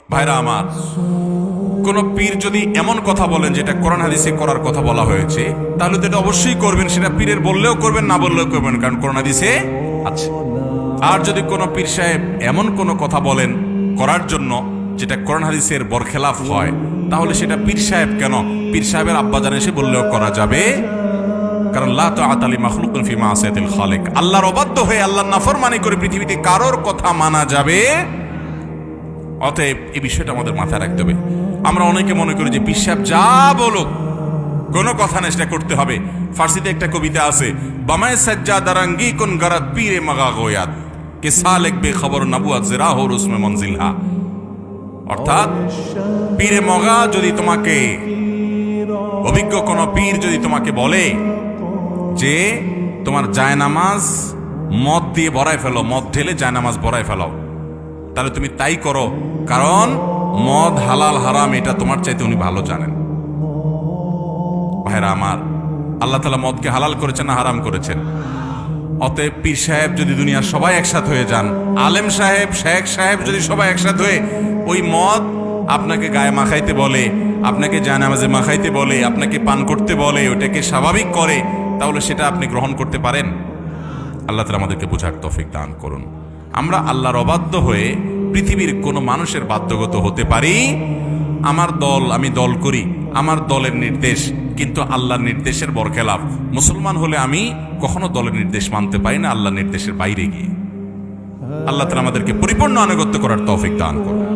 ভাইরা আমার, কোন পীর যদি এমন কথা বলেন যেটা কোরআন হাদিসে করার কথা বলা হয়েছে, তাহলে তো এটা অবশ্যই করবেন। সেটা পীরের বললেও করবেন, না বললেও করবেন, কারণ কোরআন হাদিসে আছে। আর যদি কোনো পীর সাহেব এমন কোনো কথা বলেন করার জন্য যেটা কোরআন হাদিসের বরখেলাফ হয়, তাহলে সেটা পীর সাহেব কেন, পীর সাহেবের আব্বাজান এসে বললেও করা যাবে। কারণ লা তাআতা লি মাখলুকিন ফি মাসিয়াতিল খালিক, আল্লাহর অবাধ্য হয়ে আল্লাহর নাফরমানি করে পৃথিবীতে কারোর কথা মানা যাবে? অতএব এই বিষয়টা আমাদের মাথায় রাখতে হবে। আমরা অনেকে মনে করি যে পীর সাহেব যা বলুক কোনো কথা না, সেটা করতে হবে। ফার্সিতে একটা কবিতা আছে, বামায় সাজ্জা দারাঙ্গি কোন গারাত পীরে মাগা গোয়াত কে সালেক বে খবর নবুয়াত জিরা হো রুসমে মনজিলহা। অর্থাৎ পীরে মগা যদি তোমাকে, অভিজ্ঞ কোন পীর যদি তোমাকে বলে যে তোমার জায়নামাজ মদ দিয়ে ভরায় ফেলো, মদ ঢেলে জায়নামাজ ভরায় ফেলো, তাহলে তুমি তাই করো, কারণ মদ হালাল হারাম এটা তোমার চাইতে উনি ভালো জানেন। ভাইরা আমার, আল্লাহ তাআলা মদকে হালাল করেছেন না হারাম করেছেন? অতএব পীর সাহেব যদি দুনিয়ার সবাই একসাথ হয়ে যান, আলেম সাহেব, শেখ সাহেব যদি সবাই একসাথ হয়ে ওই মদ আপনাকে গায়ে মাখাইতে বলে, আপনাকে জায়নামাজে মাখাইতে বলে, আপনাকে পান করতে বলে, ওটাকে স্বাভাবিক করে, তাহলে সেটা আপনি গ্রহণ করতে পারেন? আল্লাহ তাআলা আমাদেরকে বোঝার তৌফিক দান করুন। আমরা আল্লাহর অবাধ্য হয়ে পৃথিবীর কোনো মানুষের বাধ্যগত হতে পারি? আমার দল, আমি দল করি, আমার দলের নির্দেশ কিন্তু আল্লাহর নির্দেশের বরখেলাফ। মুসলমান হলে আমি কখনো দলের নির্দেশ মানতে পারি না আল্লাহর নির্দেশের বাইরে গিয়ে। আল্লাহ তাআলা আমাদেরকে পরিপূর্ণ আনুগত্য করার তৌফিক দান করুন।